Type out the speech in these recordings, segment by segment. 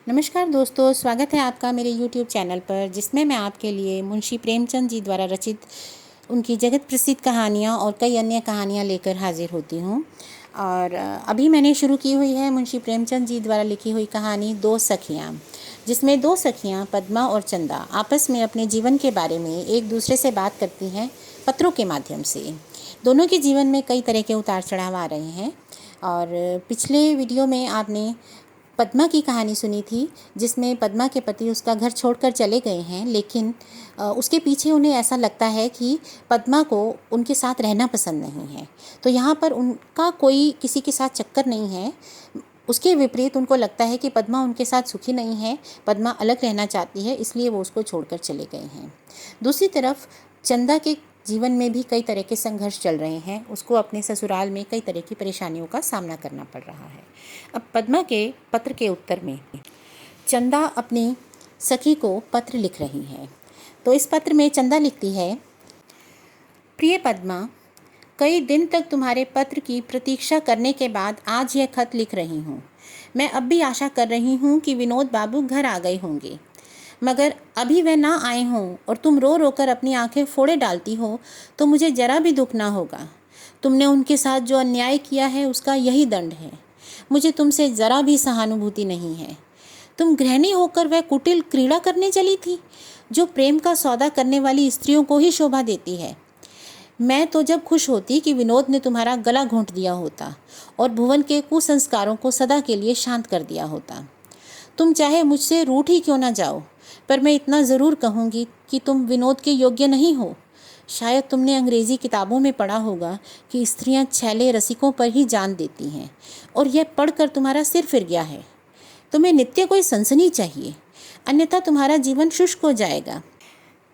नमस्कार दोस्तों, स्वागत है आपका मेरे YouTube चैनल पर, जिसमें मैं आपके लिए मुंशी प्रेमचंद जी द्वारा रचित उनकी जगत प्रसिद्ध कहानियाँ और कई अन्य कहानियाँ लेकर हाजिर होती हूँ। और अभी मैंने शुरू की हुई है मुंशी प्रेमचंद जी द्वारा लिखी हुई कहानी दो सखियाँ, जिसमें दो सखियाँ पद्मा और चंदा आपस में अपने जीवन के बारे में एक दूसरे से बात करती हैं पत्रों के माध्यम से। दोनों के जीवन में कई तरह के उतार चढ़ाव आ रहे हैं। और पिछले वीडियो में आपने पद्मा की कहानी सुनी थी, जिसमें पद्मा के पति उसका घर छोड़कर चले गए हैं, लेकिन उसके पीछे उन्हें ऐसा लगता है कि पद्मा को उनके साथ रहना पसंद नहीं है। तो यहाँ पर उनका कोई किसी के साथ चक्कर नहीं है। उसके विपरीत उनको लगता है कि पद्मा उनके साथ सुखी नहीं है, पद्मा अलग रहना चाहती है, इसलिए वो उसको छोड़कर चले गए हैं। दूसरी तरफ चंदा के जीवन में भी कई तरह के संघर्ष चल रहे हैं। उसको अपने ससुराल में कई तरह की परेशानियों का सामना करना पड़ रहा है। अब पद्मा के पत्र के उत्तर में चंदा अपनी सखी को पत्र लिख रही है। तो इस पत्र में चंदा लिखती है, प्रिय पद्मा, कई दिन तक तुम्हारे पत्र की प्रतीक्षा करने के बाद आज यह खत लिख रही हूँ। मैं अब भी आशा कर रही हूँ कि विनोद बाबू घर आ गए होंगे, मगर अभी वह ना आए हों और तुम रो रो कर अपनी आंखें फोड़े डालती हो तो मुझे जरा भी दुख ना होगा। तुमने उनके साथ जो अन्याय किया है उसका यही दंड है। मुझे तुमसे ज़रा भी सहानुभूति नहीं है। तुम गृहिणी होकर वह कुटिल क्रीड़ा करने चली थी जो प्रेम का सौदा करने वाली स्त्रियों को ही शोभा देती है। मैं तो जब खुश होती कि विनोद ने तुम्हारा गला घोंट दिया होता और भुवन के कुसंस्कारों को सदा के लिए शांत कर दिया होता। तुम चाहे मुझसे रूठ ही क्यों ना जाओ, पर मैं इतना ज़रूर कहूँगी कि तुम विनोद के योग्य नहीं हो। शायद तुमने अंग्रेज़ी किताबों में पढ़ा होगा कि स्त्रियां छैले रसिकों पर ही जान देती हैं, और यह पढ़कर तुम्हारा सिर फिर गया है। तुम्हें नित्य कोई सनसनी चाहिए, अन्यथा तुम्हारा जीवन शुष्क हो जाएगा।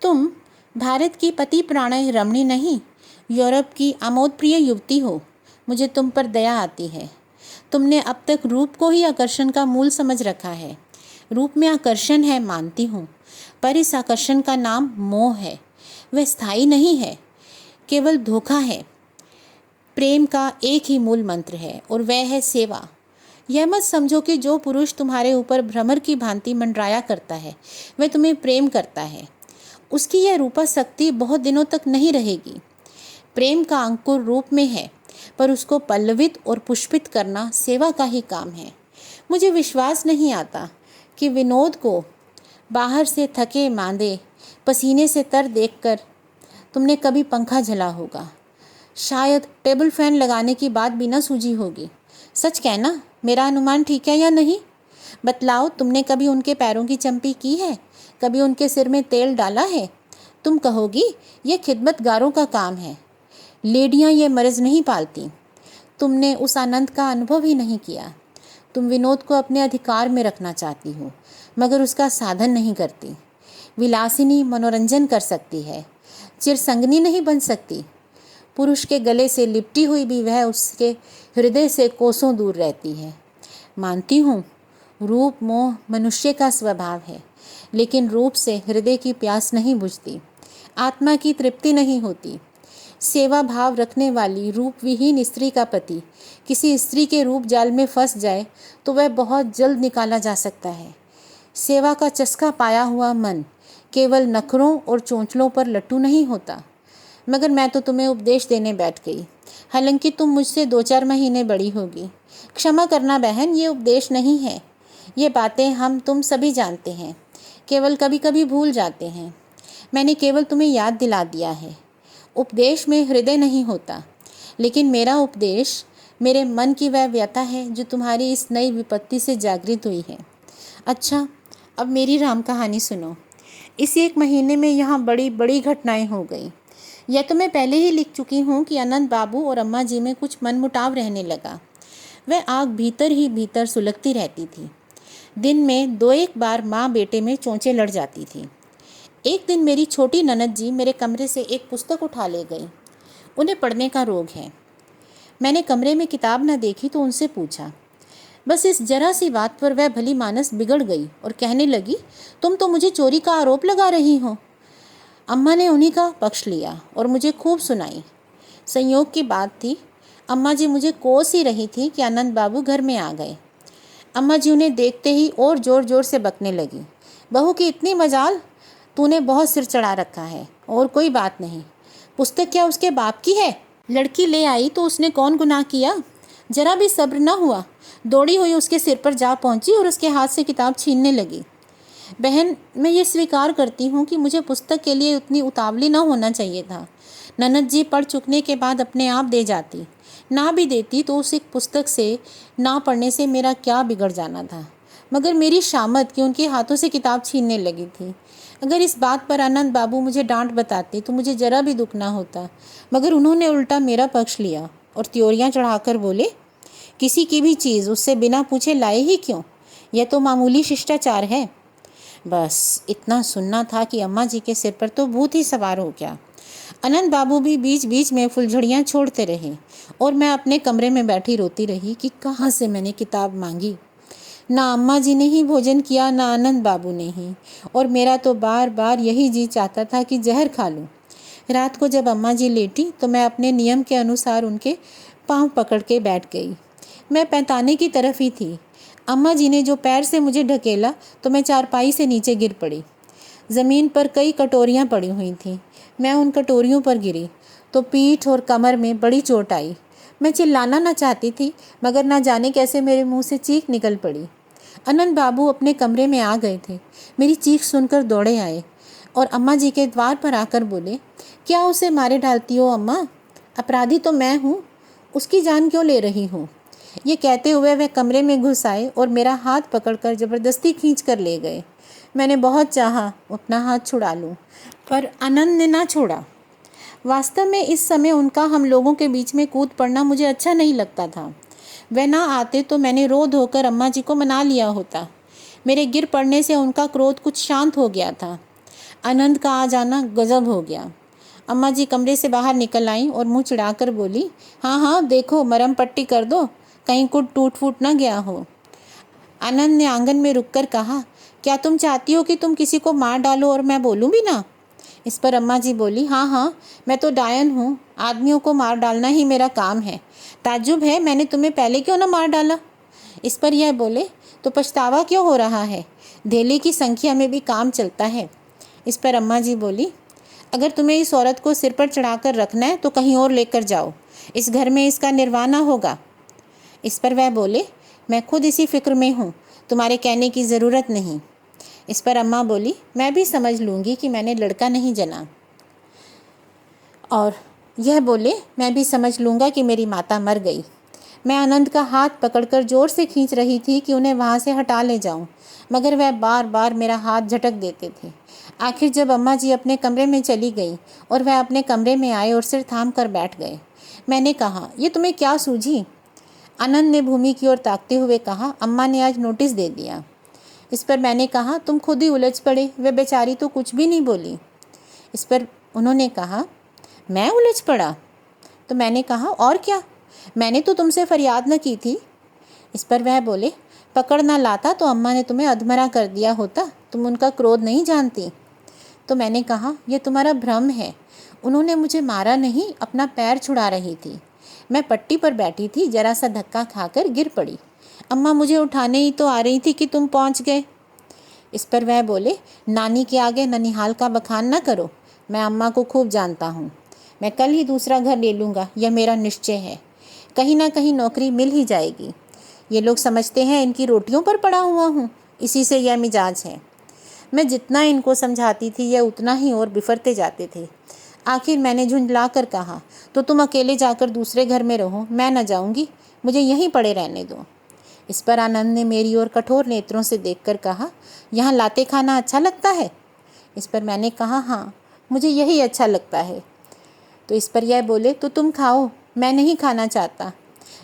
तुम भारत की पति प्राण रमणी नहीं, यूरोप की आमोद प्रिय युवती हो। मुझे तुम पर दया आती है। तुमने अब तक रूप को ही आकर्षण का मूल समझ रखा है। रूप में आकर्षण है, मानती हूँ, पर इस आकर्षण का नाम मोह है। वह स्थायी नहीं है, केवल धोखा है। प्रेम का एक ही मूल मंत्र है, और वह है सेवा। यह मत समझो कि जो पुरुष तुम्हारे ऊपर भ्रमर की भांति मंडराया करता है वह तुम्हें प्रेम करता है। उसकी यह रूपा शक्ति बहुत दिनों तक नहीं रहेगी। प्रेम का अंकुर रूप में है, पर उसको पल्लवित और पुष्पित करना सेवा का ही काम है। मुझे विश्वास नहीं आता कि विनोद को बाहर से थके मांदे पसीने से तर देखकर तुमने कभी पंखा झला होगा। शायद टेबल फैन लगाने की बात भी न सूझी होगी। सच कहना, मेरा अनुमान ठीक है या नहीं? बतलाओ, तुमने कभी उनके पैरों की चंपी की है? कभी उनके सिर में तेल डाला है? तुम कहोगी यह खिदमतगारों का काम है। लेडियाँ ये मर्ज नहीं पालती। तुमने उस आनंद का अनुभव ही नहीं किया। तुम विनोद को अपने अधिकार में रखना चाहती हो, मगर उसका साधन नहीं करती। विलासिनी मनोरंजन कर सकती है, चिरसंगनी नहीं बन सकती। पुरुष के गले से लिपटी हुई भी वह उसके हृदय से कोसों दूर रहती है। मानती हूँ, रूप मोह मनुष्य का स्वभाव है, लेकिन रूप से हृदय की प्यास नहीं बुझती, आत्मा की तृप्ति नहीं होती। सेवा भाव रखने वाली रूप विहीन स्त्री का पति किसी स्त्री के रूप जाल में फंस जाए तो वह बहुत जल्द निकाला जा सकता है। सेवा का चस्का पाया हुआ मन केवल नखरों और चोंचलों पर लट्टू नहीं होता। मगर मैं तो तुम्हें उपदेश देने बैठ गई, हालांकि तुम मुझसे 2-4 महीने बड़ी होगी। क्षमा करना बहन, ये उपदेश नहीं है। ये बातें हम तुम सभी जानते हैं, केवल कभी कभी भूल जाते हैं। मैंने केवल तुम्हें याद दिला दिया है। उपदेश में हृदय नहीं होता, लेकिन मेरा उपदेश मेरे मन की वह व्यथा है जो तुम्हारी इस नई विपत्ति से जागृत हुई है। अच्छा, अब मेरी राम कहानी सुनो। इस 1 महीने में यहाँ बड़ी बड़ी घटनाएं हो गई। यह तो मैं पहले ही लिख चुकी हूँ कि अनंत बाबू और अम्मा जी में कुछ मनमुटाव रहने लगा। वह आग भीतर ही भीतर सुलगती रहती थी। दिन में 2-1 बार माँ बेटे में चोंचे लड़ जाती थी। एक दिन मेरी छोटी ननद जी मेरे कमरे से एक पुस्तक उठा ले गई। उन्हें पढ़ने का रोग है। मैंने कमरे में किताब न देखी तो उनसे पूछा। बस इस जरा सी बात पर वह भली मानस बिगड़ गई और कहने लगी, तुम तो मुझे चोरी का आरोप लगा रही हो। अम्मा ने उन्हीं का पक्ष लिया और मुझे खूब सुनाई। संयोग की बात थी, अम्मा जी मुझे कोस ही रही थी कि आनंद बाबू घर में आ गए। अम्मा जी उन्हें देखते ही और ज़ोर ज़ोर से बकने लगी। बहू की इतनी मजाल, तूने बहुत सिर चढ़ा रखा है। और कोई बात नहीं, पुस्तक क्या उसके बाप की है? लड़की ले आई तो उसने कौन गुनाह किया? जरा भी सब्र न हुआ, दौड़ी हुई उसके सिर पर जा पहुंची और उसके हाथ से किताब छीनने लगी। बहन, मैं ये स्वीकार करती हूँ कि मुझे पुस्तक के लिए उतनी उतावली न होना चाहिए था। ननद जी पढ़ चुकने के बाद अपने आप दे जाती, ना भी देती तो उस एक पुस्तक से ना पढ़ने से मेरा क्या बिगड़ जाना था। मगर मेरी शामत कि उनके हाथों से किताब छीनने लगी थी। अगर इस बात पर आनंद बाबू मुझे डांट बताते तो मुझे जरा भी दुख ना होता, मगर उन्होंने उल्टा मेरा पक्ष लिया और त्योरियां चढ़ाकर बोले, किसी की भी चीज़ उससे बिना पूछे लाए ही क्यों? यह तो मामूली शिष्टाचार है। बस इतना सुनना था कि अम्मा जी के सिर पर तो भूत ही सवार हो गया। अनंत बाबू भी बीच बीच में फुलझड़ियाँ छोड़ते रहे और मैं अपने कमरे में बैठी रोती रही कि कहाँ से मैंने किताब मांगी। ना अम्मा जी ने ही भोजन किया, ना आनंद बाबू ने ही, और मेरा तो बार बार यही जी चाहता था कि जहर खा लूं। रात को जब अम्मा जी लेटी तो मैं अपने नियम के अनुसार उनके पाँव पकड़ के बैठ गई। मैं पैंताने की तरफ ही थी। अम्मा जी ने जो पैर से मुझे ढकेला तो मैं चारपाई से नीचे गिर पड़ी। ज़मीन पर कई कटोरियाँ पड़ी हुई थीं। मैं उन कटोरियों पर गिरी तो पीठ और कमर में बड़ी चोट आई। मैं चिल्लाना न चाहती थी, मगर ना जाने कैसे मेरे मुंह से चीख निकल पड़ी। अनंत बाबू अपने कमरे में आ गए थे। मेरी चीख सुनकर दौड़े आए और अम्मा जी के द्वार पर आकर बोले, क्या उसे मारे डालती हो अम्मा? अपराधी तो मैं हूँ, उसकी जान क्यों ले रही हूँ? ये कहते हुए वह कमरे में घुस आए और मेरा हाथ पकड़कर ज़बरदस्ती खींच कर ले गए। मैंने बहुत चाहा अपना हाथ छुड़ा लूँ, पर आनंद ने ना छोड़ा। वास्तव में इस समय उनका हम लोगों के बीच में कूद पड़ना मुझे अच्छा नहीं लगता था। वह ना आते तो मैंने रो धोकर अम्मा जी को मना लिया होता। मेरे गिर पड़ने से उनका क्रोध कुछ शांत हो गया था। आनंद का आ जाना गजब हो गया। अम्मा जी कमरे से बाहर निकल आईं और मुंह चिढ़ाकर बोली, हाँ हाँ देखो, मरहम पट्टी कर दो, कहीं कुछ टूट फूट ना गया हो। आनंद ने आंगन में रुककर कहा, क्या तुम चाहती हो कि तुम किसी को मार डालो और मैं बोलूँ भी ना? इस पर अम्मा जी बोली, हाँ हाँ, मैं तो डायन हूँ, आदमियों को मार डालना ही मेरा काम है। ताज्जुब है मैंने तुम्हें पहले क्यों ना मार डाला? इस पर यह बोले, तो पछतावा क्यों हो रहा है? धेले की संख्या में भी काम चलता है। इस पर अम्मा जी बोली, अगर तुम्हें इस औरत को सिर पर चढ़ाकर रखना है तो कहीं और लेकर जाओ, इस घर में इसका निर्वाह होगा। इस पर वह बोले, मैं खुद इसी फिक्र में हूँ, तुम्हारे कहने की ज़रूरत नहीं। इस पर अम्मा बोली, मैं भी समझ लूँगी कि मैंने लड़का नहीं जना। और यह बोले, मैं भी समझ लूँगा कि मेरी माता मर गई। मैं आनंद का हाथ पकड़कर ज़ोर से खींच रही थी कि उन्हें वहाँ से हटा ले जाऊँ, मगर वह बार बार मेरा हाथ झटक देते थे। आखिर जब अम्मा जी अपने कमरे में चली गई और वह अपने कमरे में आए और सिर थाम कर बैठ गए, मैंने कहा, ये तुम्हें क्या सूझी? आनंद ने भूमि की ओर ताकते हुए कहा, अम्मा ने आज नोटिस दे दिया। इस पर मैंने कहा, तुम खुद ही उलझ पड़े, वे बेचारी तो कुछ भी नहीं बोली। इस पर उन्होंने कहा, मैं उलझ पड़ा? तो मैंने कहा, और क्या, मैंने तो तुमसे फरियाद न की थी। इस पर वह बोले, पकड़ ना लाता तो अम्मा ने तुम्हें अधमरा कर दिया होता, तुम उनका क्रोध नहीं जानती। तो मैंने कहा, यह तुम्हारा भ्रम है, उन्होंने मुझे मारा नहीं, अपना पैर छुड़ा रही थी। मैं पट्टी पर बैठी थी, जरा सा धक्का खाकर गिर पड़ी। अम्मा मुझे उठाने ही तो आ रही थी कि तुम पहुंच गए। इस पर वह बोले, नानी के आगे ननिहाल का बखान न करो, मैं अम्मा को खूब जानता हूँ। मैं कल ही दूसरा घर ले लूँगा, यह मेरा निश्चय है। कहीं ना कहीं नौकरी मिल ही जाएगी। ये लोग समझते हैं इनकी रोटियों पर पड़ा हुआ हूँ, इसी से यह मिजाज है। मैं जितना इनको समझाती थी यह उतना ही और बिफरते जाते थे। आखिर मैंने झुंझला कर कहा, तो तुम अकेले जाकर दूसरे घर में रहो, मैं न जाऊँगी, मुझे यहीं पड़े रहने दो। इस पर आनंद ने मेरी ओर कठोर नेत्रों से देखकर कहा, यहाँ लाते खाना अच्छा लगता है? इस पर मैंने कहा, हाँ, मुझे यही अच्छा लगता है। तो इस पर यह बोले, तो तुम खाओ, मैं नहीं खाना चाहता।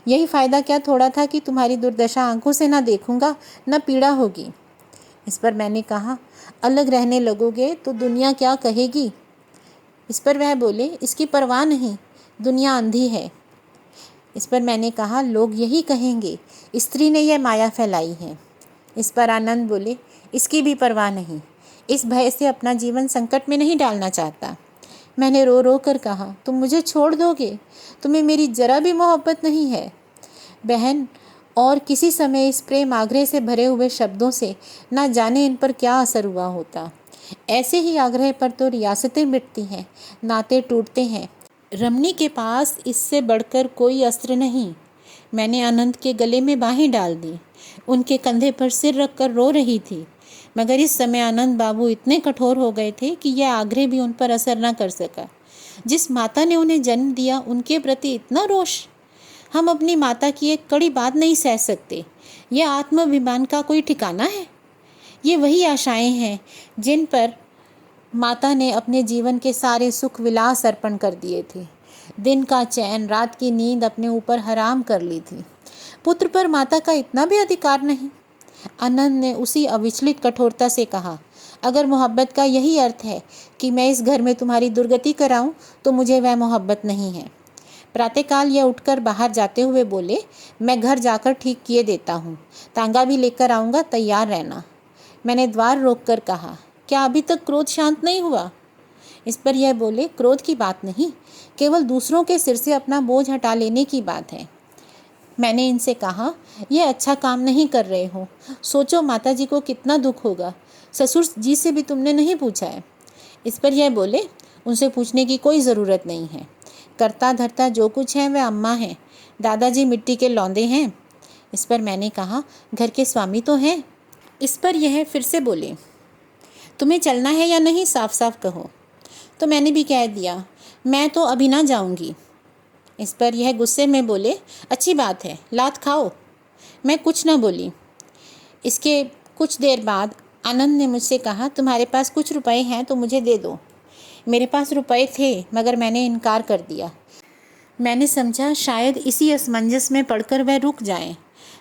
यही फ़ायदा क्या थोड़ा था कि तुम्हारी दुर्दशा आंखों से ना देखूंगा, न पीड़ा होगी। इस पर मैंने कहा, अलग रहने लगोगे तो दुनिया क्या कहेगी? इस पर वह बोले, इसकी परवाह नहीं, दुनिया अंधी है। इस पर मैंने कहा, लोग यही कहेंगे, स्त्री ने यह माया फैलाई है। इस पर आनंद बोले, इसकी भी परवाह नहीं, इस भय से अपना जीवन संकट में नहीं डालना चाहता। मैंने रो रो कर कहा, तुम मुझे छोड़ दोगे? तुम्हें मेरी जरा भी मोहब्बत नहीं है? बहन, और किसी समय इस प्रेम आग्रह से भरे हुए शब्दों से ना जाने इन पर क्या असर हुआ होता। ऐसे ही आग्रह पर तो रियासतें मिटती हैं, नाते टूटते हैं। रमनी के पास इससे बढ़कर कोई अस्त्र नहीं। मैंने अनंत के गले में बाहें डाल दी। उनके कंधे पर सिर रखकर रो रही थी, मगर इस समय आनंद बाबू इतने कठोर हो गए थे कि यह आग्रह भी उन पर असर न कर सका। जिस माता ने उन्हें जन्म दिया उनके प्रति इतना रोष। हम अपनी माता की एक कड़ी बात नहीं सह सकते। यह आत्माभिमान का कोई ठिकाना है? ये वही आशाएं हैं जिन पर माता ने अपने जीवन के सारे सुख विलास अर्पण कर दिए थे। दिन का चैन, रात की नींद अपने ऊपर हराम कर ली थी। पुत्र पर माता का इतना भी अधिकार नहीं। आनंद ने उसी अविचलित कठोरता से कहा, अगर मोहब्बत का यही अर्थ है कि मैं इस घर में तुम्हारी दुर्गति कराऊं, तो मुझे वह मोहब्बत नहीं है। प्रातःकाल यह उठकर बाहर जाते हुए बोले, मैं घर जाकर ठीक किए देता हूँ, तांगा भी लेकर आऊँगा, तैयार रहना। मैंने द्वार रोककर कहा, क्या अभी तक क्रोध शांत नहीं हुआ? इस पर यह बोले, क्रोध की बात नहीं, केवल दूसरों के सिर से अपना बोझ हटा लेने की बात है। मैंने इनसे कहा, यह अच्छा काम नहीं कर रहे हो। सोचो माता जी को कितना दुख होगा। ससुर जी से भी तुमने नहीं पूछा है। इस पर यह बोले, उनसे पूछने की कोई ज़रूरत नहीं है। करता धरता जो कुछ है वह अम्मा है, दादाजी मिट्टी के लौंदे हैं। इस पर मैंने कहा, घर के स्वामी तो हैं। इस पर यह फिर से बोले, तुम्हें चलना है या नहीं, साफ साफ कहो। तो मैंने भी कह दिया, मैं तो अभी ना जाऊंगी। इस पर यह गुस्से में बोले, अच्छी बात है, लात खाओ। मैं कुछ न बोली। इसके कुछ देर बाद आनंद ने मुझसे कहा, तुम्हारे पास कुछ रुपए हैं तो मुझे दे दो। मेरे पास रुपए थे, मगर मैंने इनकार कर दिया। मैंने समझा शायद इसी असमंजस में पड़कर वह रुक जाएं,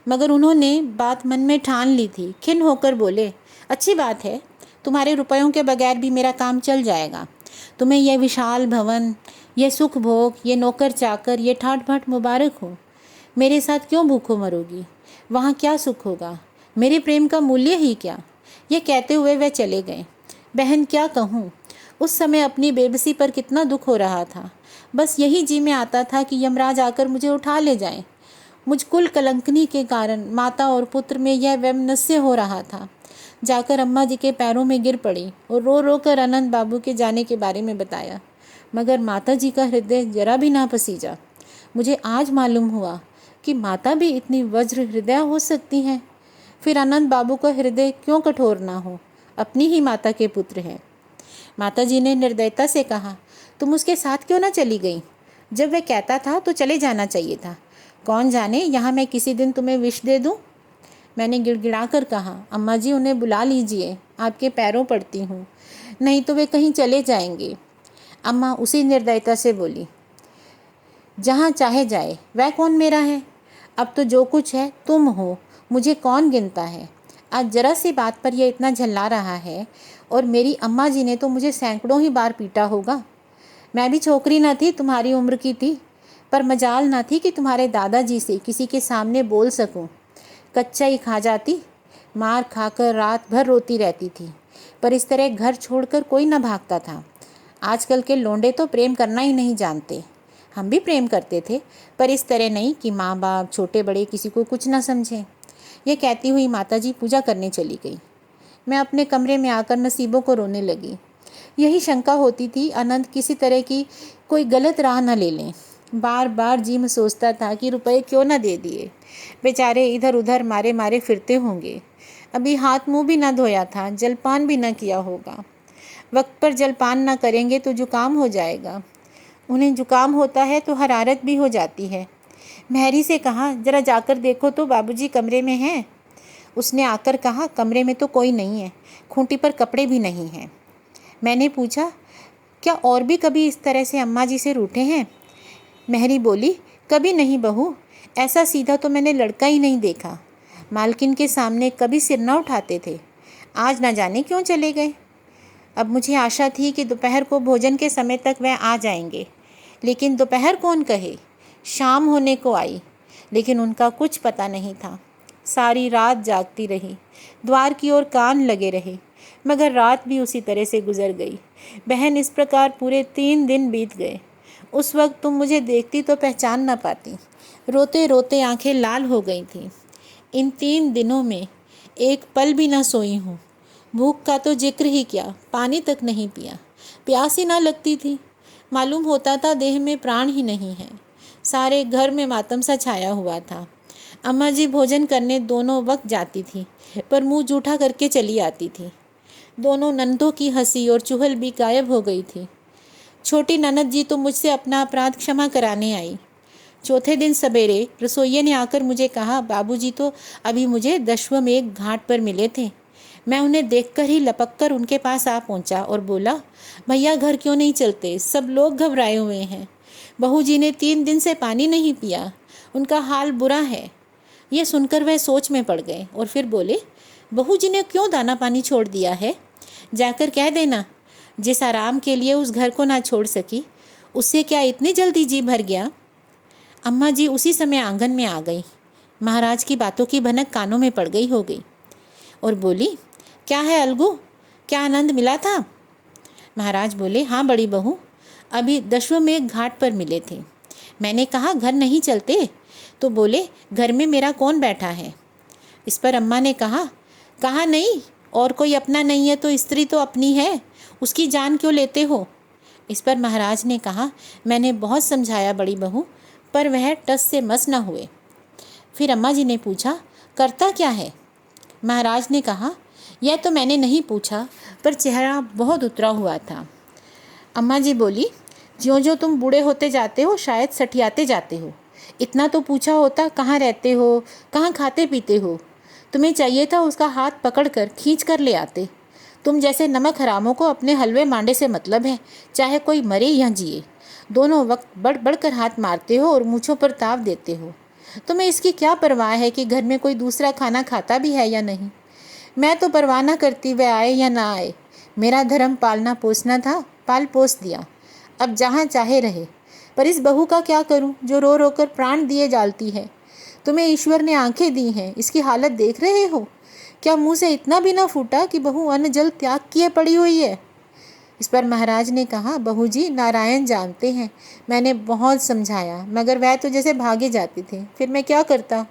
मगर उन्होंने बात मन में ठान ली थी। खिन्न होकर बोले, अच्छी बात है, तुम्हारे रुपयों के बगैर भी मेरा काम चल जाएगा। तुम्हें यह विशाल भवन, यह सुख भोग, ये नौकर चाकर, ये ठाट बाट मुबारक हो। मेरे साथ क्यों भूखो मरोगी? वहाँ क्या सुख होगा? मेरे प्रेम का मूल्य ही क्या? ये कहते हुए वह चले गए। बहन, क्या कहूँ, उस समय अपनी बेबसी पर कितना दुख हो रहा था। बस यही जी में आता था कि यमराज आकर मुझे उठा ले जाए। मुझ कुल कलंकनी के कारण माता और पुत्र में यह वैमनस्य हो रहा था। जाकर अम्मा जी के पैरों में गिर पड़ी और रो रो कर अनंत बाबू के जाने के बारे में बताया, मगर माता जी का हृदय जरा भी ना पसीजा। मुझे आज मालूम हुआ कि माता भी इतनी वज्र हृदय हो सकती हैं। फिर अनंत बाबू का हृदय क्यों कठोर ना हो? अपनी ही माता के पुत्र हैं। माता जी ने निर्दयता से कहा, तुम उसके साथ क्यों ना चली गई? जब वह कहता था तो चले जाना चाहिए था। कौन जाने, यहाँ मैं किसी दिन तुम्हें विष दे दूँ। मैंने गिड़गिड़ा कर कहा, अम्मा जी उन्हें बुला लीजिए, आपके पैरों पड़ती हूँ, नहीं तो वे कहीं चले जाएंगे। अम्मा उसी निर्दयता से बोली, जहाँ चाहे जाए, वह कौन मेरा है? अब तो जो कुछ है तुम हो, मुझे कौन गिनता है? आज जरा सी बात पर यह इतना झल्ला रहा है, और मेरी अम्मा जी ने तो मुझे सैकड़ों ही बार पीटा होगा। मैं भी छोकरी न थी, तुम्हारी उम्र की थी, पर मजाल न थी कि तुम्हारे दादाजी से किसी के सामने बोल सकूं। कच्चा ही खा जाती, मार खाकर रात भर रोती रहती थी, पर इस तरह घर छोड़कर कोई न भागता था। आजकल के लोंडे तो प्रेम करना ही नहीं जानते। हम भी प्रेम करते थे, पर इस तरह नहीं कि माँ बाप छोटे बड़े किसी को कुछ ना समझें। यह कहती हुई माताजी पूजा करने चली गई। मैं अपने कमरे में आकर नसीबों को रोने लगी। यही शंका होती थी अनंत किसी तरह की कोई गलत राह न ले लें। बार बार जी में सोचता था कि रुपए क्यों न दे दिए, बेचारे इधर उधर मारे मारे फिरते होंगे। अभी हाथ मुंह भी न धोया था, जलपान भी न किया होगा। वक्त पर जलपान न करेंगे तो जुकाम हो जाएगा। उन्हें जुकाम होता है तो हरारत भी हो जाती है। महरी से कहा, जरा जाकर देखो तो बाबूजी कमरे में हैं। उसने आकर कहा, कमरे में तो कोई नहीं है, खूंटी पर कपड़े भी नहीं हैं। मैंने पूछा, क्या और भी कभी इस तरह से अम्मा जी से रूठे हैं? महरी बोली, कभी नहीं बहू, ऐसा सीधा तो मैंने लड़का ही नहीं देखा। मालकिन के सामने कभी सिर न उठाते थे, आज न जाने क्यों चले गए। अब मुझे आशा थी कि दोपहर को भोजन के समय तक वह आ जाएंगे, लेकिन दोपहर कौन कहे, शाम होने को आई, लेकिन उनका कुछ पता नहीं था। सारी रात जागती रही, द्वार की ओर कान लगे रहे, मगर रात भी उसी तरह से गुजर गई। बहन, इस प्रकार पूरे 3 दिन बीत गए। उस वक्त तुम मुझे देखती तो पहचान न पाती। रोते रोते आंखें लाल हो गई थीं। इन 3 दिनों में एक पल भी ना सोई हूँ। भूख का तो जिक्र ही क्या, पानी तक नहीं पिया। प्यास ही ना लगती थी। मालूम होता था देह में प्राण ही नहीं है। सारे घर में मातम सा छाया हुआ था। अम्मा जी भोजन करने दोनों वक्त जाती थी, पर मुंह जूठा करके चली आती थी। दोनों ननदों की हंसी और चुहल भी गायब हो गई थी। छोटी ननद जी तो मुझसे अपना अपराध क्षमा कराने आई। चौथे दिन सवेरे रसोइये ने आकर मुझे कहा, बाबूजी तो अभी मुझे दशवमेघ घाट पर मिले थे। मैं उन्हें देखकर ही लपक कर उनके पास आ पहुंचा और बोला, भैया घर क्यों नहीं चलते, सब लोग घबराए हुए हैं। बहू जी ने 3 दिन से पानी नहीं पिया, उनका हाल बुरा है। ये सुनकर वह सोच में पड़ गए और फिर बोले, बहू जी ने क्यों दाना पानी छोड़ दिया है? जाकर कह देना, जिस आराम के लिए उस घर को ना छोड़ सकी, उससे क्या इतनी जल्दी जी भर गया? अम्मा जी उसी समय आंगन में आ गई। महाराज की बातों की भनक कानों में पड़ गई हो गई और बोली, क्या है अलगू, क्या आनंद मिला था? महाराज बोले, हाँ बड़ी बहू, अभी दशवमेघ घाट पर मिले थे। मैंने कहा घर नहीं चलते, तो बोले घर में मेरा कौन बैठा है? इस पर अम्मा ने कहा, कहा नहीं, और कोई अपना नहीं है तो स्त्री तो अपनी है, उसकी जान क्यों लेते हो? इस पर महाराज ने कहा, मैंने बहुत समझाया बड़ी बहू, पर वह टस से मस न हुए। फिर अम्मा जी ने पूछा, करता क्या है? महाराज ने कहा, यह तो मैंने नहीं पूछा, पर चेहरा बहुत उतरा हुआ था। अम्मा जी बोली, ज्यों ज्यों तुम बूढ़े होते जाते हो शायद सठियाते जाते हो। इतना तो पूछा होता, कहाँ रहते हो, कहाँ खाते पीते हो। तुम्हें चाहिए था उसका हाथ पकड़ कर खींच कर ले आते। तुम जैसे नमक हरामों को अपने हलवे मांडे से मतलब है, चाहे कोई मरे या जिए। दोनों वक्त बढ़ बढ़ कर हाथ मारते हो और मूँछों पर ताव देते हो। तुम्हें इसकी क्या परवाह है कि घर में कोई दूसरा खाना खाता भी है या नहीं? मैं तो परवाह न करती वह आए या ना आए। मेरा धर्म पालना पोसना था, पाल पोस दिया, अब जहाँ चाहे रहे। पर इस बहू का क्या करूं जो रो रो कर प्राण दिए डालती है? तुम्हें ईश्वर ने आंखें दी हैं, इसकी हालत देख रहे हो? क्या मुंह से इतना भी ना फूटा कि बहू अन्न जल त्याग किए पड़ी हुई है? इस पर महाराज ने कहा, बहू जी नारायण जानते हैं, मैंने बहुत समझाया, मगर वह तो जैसे भागे जाते थे, फिर मैं क्या करता?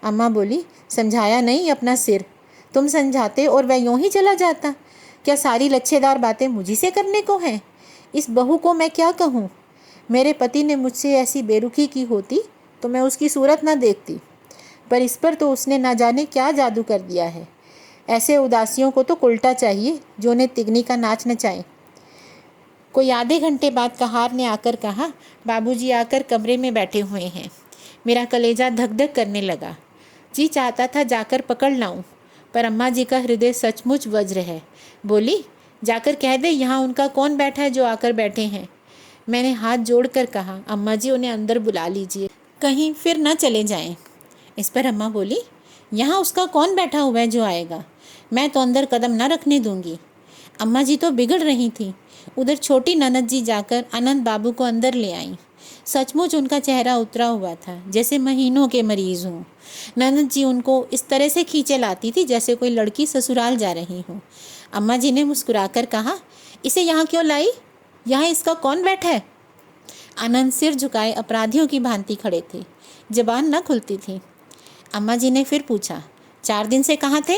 अम्मा बोली, समझाया नहीं, अपना सिर। तुम समझाते और वह यूं ही चला जाता। क्या सारी लच्छेदार बातें मुझी से करने को हैं? इस बहू को मैं क्या कहूँ? मेरे पति ने मुझसे ऐसी बेरुखी की होती तो मैं उसकी सूरत ना देखती, पर इस पर तो उसने ना जाने क्या जादू कर दिया है। ऐसे उदासियों को तो उल्टा चाहिए जो उन्हें तिगनी का नाच नचाए। कोई आधे घंटे बाद कहार ने आकर कहा, बाबूजी आकर कमरे में बैठे हुए हैं। मेरा कलेजा धक धक करने लगा। जी चाहता था जाकर पकड़ लाऊं, पर अम्मा जी का हृदय सचमुच वज्र है। बोली, जाकर कह दे यहाँ उनका कौन बैठा है जो आकर बैठे हैं। मैंने हाथ जोड़कर कहा, अम्मा जी उन्हें अंदर बुला लीजिए, कहीं फिर न चले जाएं। इस पर अम्मा बोली, यहाँ उसका कौन बैठा हुआ है जो आएगा? मैं तो अंदर कदम न रखने दूंगी। अम्मा जी तो बिगड़ रही थी। उधर छोटी ननद जी जाकर आनंद बाबू को अंदर ले आईं। सचमुच उनका चेहरा उतरा हुआ था, जैसे महीनों के मरीज हों। ननद जी उनको इस तरह से खींचे लाती थी जैसे कोई लड़की ससुराल जा रही हो। अम्मा जी ने मुस्कुराकर कहा, इसे यहाँ क्यों लाई? यहाँ इसका कौन बैठा है? आनंद सिर झुकाए अपराधियों की भांति खड़े थे, जबान न खुलती थी। अम्मा जी ने फिर पूछा, 4 दिन से कहाँ थे?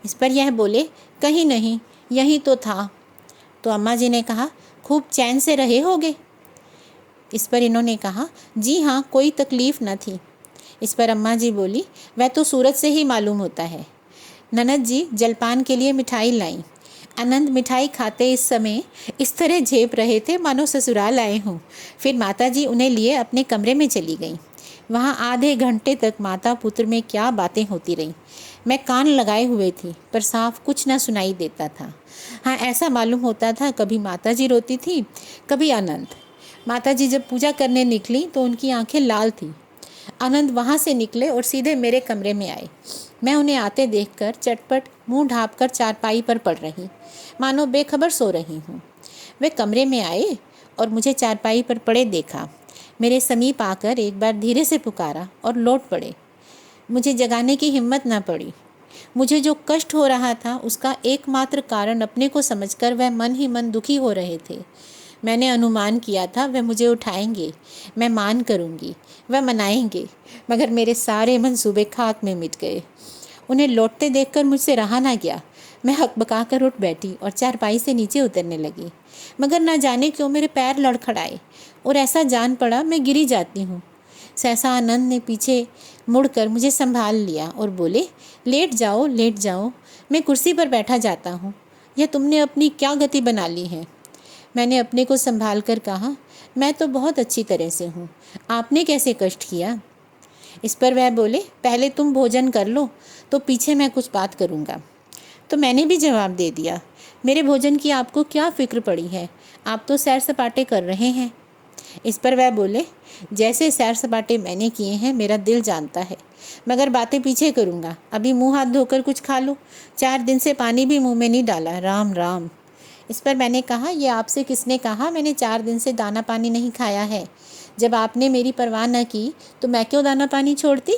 इस पर यह बोले, कहीं नहीं, यहीं तो था। तो अम्मा जी ने कहा, खूब चैन से रहे होगे? इस पर इन्होंने कहा, जी हाँ, कोई तकलीफ़ न थी। इस पर अम्मा जी बोली, वह तो सूरत से ही मालूम होता है। ननद जी जलपान के लिए मिठाई लाई। आनंद मिठाई खाते इस समय इस तरह झेप रहे थे मानो ससुराल आए हों। फिर माताजी उन्हें लिए अपने कमरे में चली गईं। वहाँ आधे घंटे तक माता पुत्र में क्या बातें होती रहीं। मैं कान लगाए हुए थी, पर साफ कुछ ना सुनाई देता था। हाँ, ऐसा मालूम होता था कभी माताजी रोती थी, कभी आनंद। माताजी जब पूजा करने निकली तो उनकी आंखें लाल थीं। आनंद वहाँ से निकले और सीधे मेरे कमरे में आए। मैं उन्हें आते देखकर चटपट मुंह ढाँपकर चारपाई पर पड़ रही, मानो बेखबर सो रही हूँ। वे कमरे में आए और मुझे चारपाई पर पड़े देखा। मेरे समीप आकर एक बार धीरे से पुकारा और लौट पड़े। मुझे जगाने की हिम्मत न पड़ी। मुझे जो कष्ट हो रहा था उसका एकमात्र कारण अपने को समझकर वह मन ही मन दुखी हो रहे थे। मैंने अनुमान किया था वह मुझे उठाएंगे, मैं मान करूँगी, वह मनाएंगे, मगर मेरे सारे मंसूबे खाक में मिट गए। उन्हें लौटते देखकर मुझसे रहा ना गया। मैं हकबका कर उठ बैठी और चारपाई से नीचे उतरने लगी, मगर ना जाने क्यों मेरे पैर लड़खड़ाए और ऐसा जान पड़ा मैं गिरी जाती हूँ। सहसा आनंद ने पीछे मुड़कर मुझे संभाल लिया और बोले, लेट जाओ लेट जाओ, मैं कुर्सी पर बैठा जाता हूँ। यह तुमने अपनी क्या गति बना ली है? मैंने अपने को संभाल कर कहा, मैं तो बहुत अच्छी तरह से हूँ, आपने कैसे कष्ट किया? इस पर वह बोले, पहले तुम भोजन कर लो तो पीछे मैं कुछ बात करूँगा। तो मैंने भी जवाब दे दिया, मेरे भोजन की आपको क्या फ़िक्र पड़ी है, आप तो सैर सपाटे कर रहे हैं। इस पर वह बोले, जैसे सैर सपाटे मैंने किए हैं मेरा दिल जानता है, मगर बातें पीछे करूँगा, अभी मुंह हाथ धोकर कुछ खा लो, 4 दिन से पानी भी मुंह में नहीं डाला, राम राम। इस पर मैंने कहा, ये आपसे किसने कहा मैंने 4 दिन से दाना पानी नहीं खाया है? जब आपने मेरी परवाह न की तो मैं क्यों दाना पानी छोड़ती?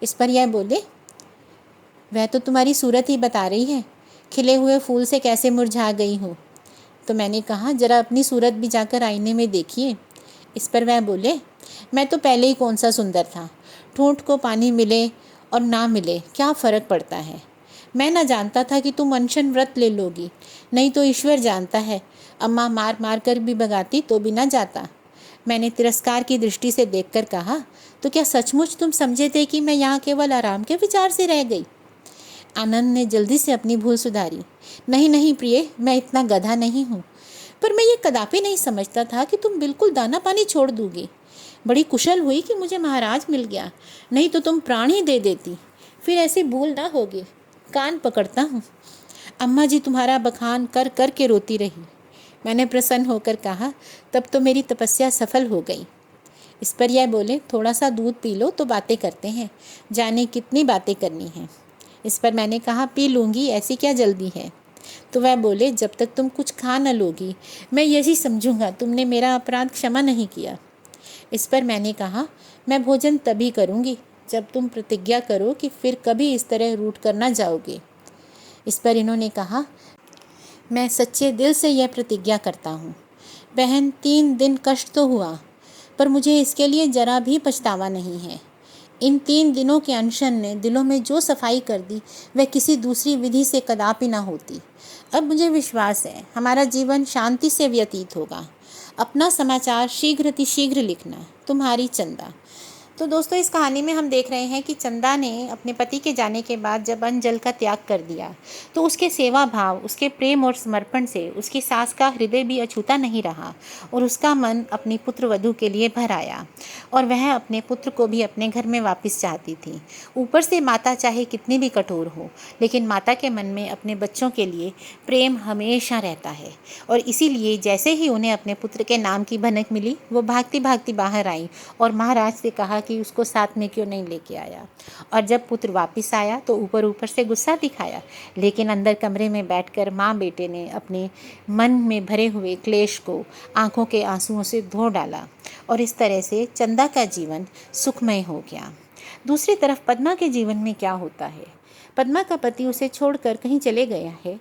इस पर यह बोले, वह तो तुम्हारी सूरत ही बता रही है, खिले हुए फूल से कैसे मुरझा गई हो। तो मैंने कहा, जरा अपनी सूरत भी जाकर आईने में देखिए। इस पर वह बोले, मैं तो पहले ही कौन सा सुंदर था, ठूंठ को पानी मिले और ना मिले क्या फ़र्क पड़ता है। मैं ना जानता था कि तुम अनशन व्रत ले लोगी, नहीं तो ईश्वर जानता है, अम्मा मार मार कर भी भगाती तो भी ना जाता। मैंने तिरस्कार की दृष्टि से देखकर कहा, तो क्या सचमुच तुम समझे थे कि मैं यहाँ केवल आराम के विचार से रह गई? आनंद ने जल्दी से अपनी भूल सुधारी, नहीं नहीं प्रिय, मैं इतना गधा नहीं हूँ, पर मैं ये कदापि नहीं समझता था कि तुम बिल्कुल दाना पानी छोड़ दोगी। बड़ी कुशल हुई कि मुझे महाराज मिल गया, नहीं तो तुम प्राण ही दे देती। फिर ऐसी भूल ना होगी, कान पकड़ता हूँ। अम्मा जी तुम्हारा बखान कर कर के रोती रही। मैंने प्रसन्न होकर कहा, तब तो मेरी तपस्या सफल हो गई। इस पर यह बोले, थोड़ा सा दूध पी लो तो बातें करते हैं, जाने कितनी बातें करनी हैं। इस पर मैंने कहा, पी लूँगी, ऐसी क्या जल्दी है। तो वह बोले, जब तक तुम कुछ खा न लोगी मैं यही समझूंगा तुमने मेरा अपराध क्षमा नहीं किया। इस पर मैंने कहा, मैं भोजन तभी करूँगी जब तुम प्रतिज्ञा करो कि फिर कभी इस तरह रूठ कर ना जाओगे। इस पर इन्होंने कहा, मैं सच्चे दिल से यह प्रतिज्ञा करता हूँ। बहन, 3 दिन कष्ट तो हुआ, पर मुझे इसके लिए जरा भी पछतावा नहीं है। इन 3 दिनों के अनशन ने दिलों में जो सफाई कर दी वह किसी दूसरी विधि से कदापि ना होती। अब मुझे विश्वास है हमारा जीवन शांति से व्यतीत होगा। अपना समाचार शीघ्र लिखना, तुम्हारी चंदा। तो दोस्तों, इस कहानी में हम देख रहे हैं कि चंदा ने अपने पति के जाने के बाद जब अन्न जल का त्याग कर दिया तो उसके सेवा भाव, उसके प्रेम और समर्पण से उसकी सास का हृदय भी अछूता नहीं रहा और उसका मन अपनी पुत्र वधू के लिए भर आया और वह अपने पुत्र को भी अपने घर में वापस चाहती थी। ऊपर से माता चाहे कितनी भी कठोर हो, लेकिन माता के मन में अपने बच्चों के लिए प्रेम हमेशा रहता है और इसीलिए जैसे ही उन्हें अपने पुत्र के नाम की भनक मिली वो भागती भागती बाहर आई और महाराज से कहा कि उसको साथ में क्यों नहीं लेके आया। और जब पुत्र वापस आया तो ऊपर ऊपर से गुस्सा दिखाया, लेकिन अंदर कमरे में बैठकर माँ बेटे ने अपने मन में भरे हुए क्लेश को आंखों के आंसुओं से धो डाला और इस तरह से चंदा का जीवन सुखमय हो गया। दूसरी तरफ पद्मा के जीवन में क्या होता है? पद्मा का पति उसे छोड़कर कहीं चले गया है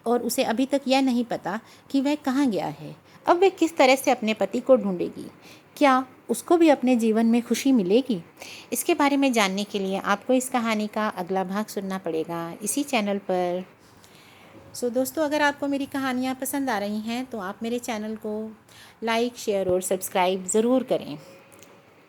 और उसे अभी तक यह नहीं पता कि वह कहाँ गया है। अब वह किस तरह से अपने पति को ढूंढेगी? क्या उसको भी अपने जीवन में खुशी मिलेगी? इसके बारे में जानने के लिए आपको इस कहानी का अगला भाग सुनना पड़ेगा इसी चैनल पर। दोस्तों, अगर आपको मेरी कहानियाँ पसंद आ रही हैं तो आप मेरे चैनल को लाइक, शेयर और सब्सक्राइब ज़रूर करें।